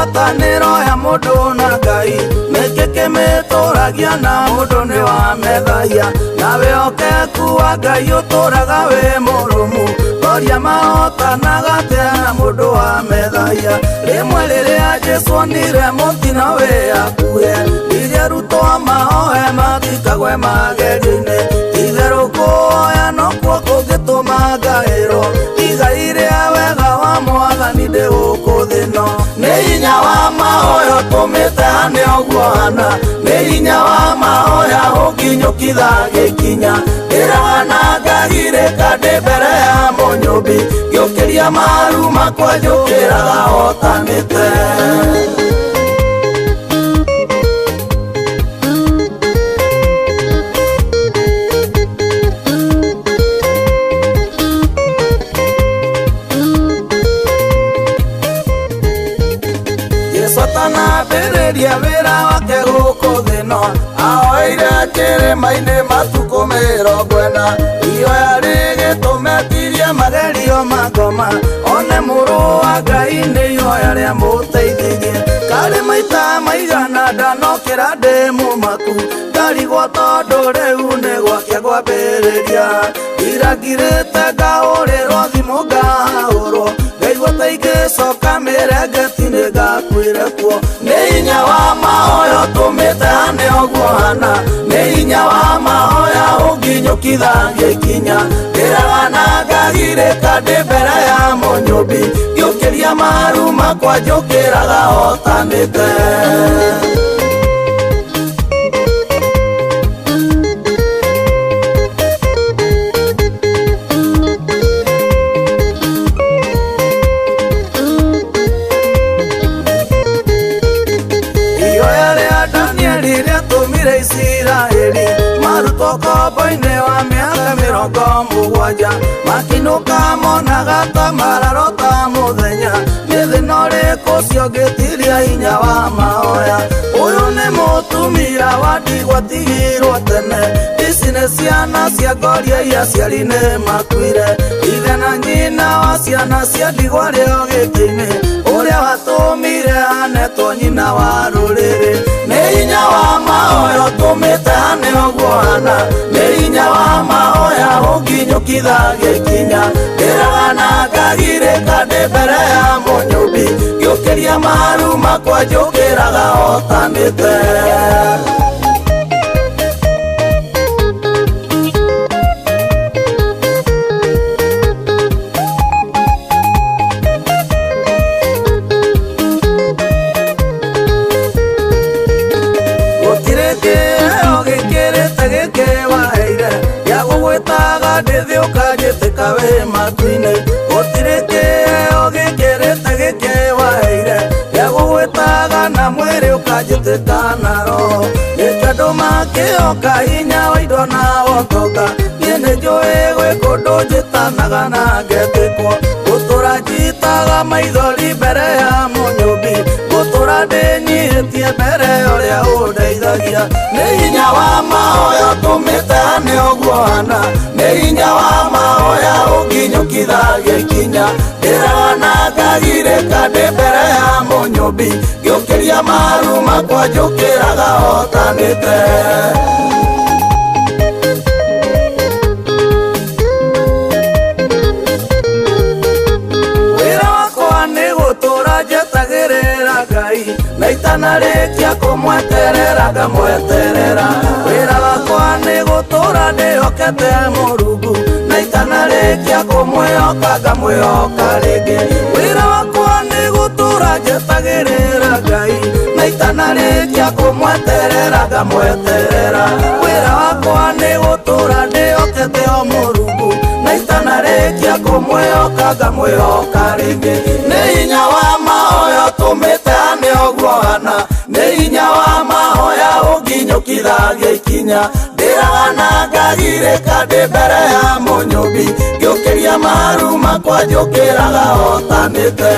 ngwatanĩro ya mũndũ na Ngai nĩkĩ kĩmĩtũragia na mũndũ nĩ wa methahia na wĩhokeku wa Ngai ũtũraga wĩ mũrũmu Goria mahotanaga atĩa na mũndũ wa methahia rĩmwe rĩrĩa Jesũ onire mũtino wĩ hakuhĩ ithe arutwo mahoe mathikagwe magerio-inĩ itherũ kuoya nokuo kũngĩtũma ngaĩrwo igai rĩa wega wa Mwathani ndĩ gũkũ thĩ ĩno nĩ hinya wa mahoya ũtũmĩte hane ũguo hana nĩ hinya wa mahoya ũnginyũkitha gĩkinya ndĩraga na ngagirĩka ndĩ mbere ya Mũnyũmbi ngĩũkĩria maru makwa njũkĩraga hotanĩte Tanambĩrĩria wĩra wake gũkũ thĩ ĩno ahoire kĩrĩma-inĩ matukũ 40 ihoya rĩgĩtũmetirie magerio ma ngoma one mũrũ wa Ngai nĩ ihoya rĩa mũteithirie karĩ maita maigana ndanokĩra ndĩ mũmaku ngarigwo tondũ rĩu nĩ gwakĩa kwambĩrĩria irangirĩte ngaũrĩrwo thimũ ngahũrwo ngaigua ta ingĩcoka mĩrengeti-inĩ ngakuĩre kuo nĩ hinya wa mahoya ũtũmĩte hane ũguo hana nĩ hinya wa mahoya ũnginyũkitha gĩkinya ndĩraga na ngagirĩka ndĩ mbere ya Mũnyũmbi ngĩũkĩria maru makwa njũkĩraga hotanĩte Isiraeli marutwo kombo-inĩ wa mĩaka 70 makinũka monaga ta mararota mũthenya nĩ thĩna ũrĩkũ ũcio ũngĩtiria hinya wa mahoya ũyũ nĩ mũtumia wa ndigwa tigirwo tene ici nĩ ciana cia Ngoria iria aciari nĩ makuire ithe na nyina wa ciana cia ndigwa rĩo gĩtĩ-inĩ ũrĩa watũmire hanetwo nyina wa rũrĩrĩ nĩ hinya wa mahoya ũtũmĩte hane ũguo hana nĩ hinya wa mahoya ũnginyũkitha gĩkinya ndĩraga na ngagirĩka ndĩ mbere ya Mũnyũmbi ngĩũkĩria maru makwa njũkĩraga hotanĩte ndĩthĩ ũkanjĩtĩka wĩ matu-inĩ gũtirĩ kĩheo gĩkĩrĩte gĩkĩ waheire gĩa gũgwĩtaga na mwĩrĩ ũkanjĩtĩka na roho nĩkĩo andũ makĩoka hinya wa indo na ũtonga niĩ nĩ njũĩ gwĩ kũndũ njĩtanaga na ngetĩkwo gũtũra njitaga maithori mbere ya Mũnyũmbi gũtũra ndĩnyihĩtie mbere ũrĩa ũndeithagia nĩ hinya wa mahoya ũtũmĩte hane ũguo hana nĩ hinya wa mahoya ũnginyũkitha gĩkinya ndĩraga na ngagirĩka ndĩ mbere ya Mũnyũmbi ngĩũkĩria maru makwa njũkĩraga hotanĩte wĩra wakwa nĩ gũtũra njetagĩrĩra Ngai na itanarĩkia kũmweterera ngamweterera wĩra wakwa nĩ gũtũra ndĩhokete Mũrungu na itanarĩkia kũmwĩhoka ngamwĩhoka rĩngĩ wĩra wakwa nĩ gũtũra njetagĩrĩra Ngai na itanarĩkia kũmweterera ngamweterera wĩra wakwa nĩ gũtũra ndĩhokete Mũrungu na itanarĩkia kũmwĩhoka ngamwĩhoka rĩngĩ nĩ hinya wa mahoya ũtũmĩte hane ũguo hana nĩ hinya wa mahoya ũnginyũkitha gĩkinya ndĩraga na ngagirĩka ndĩ mbere ya Mũnyũmbi ngĩũkĩria maru makwa njũkĩraga hotanĩte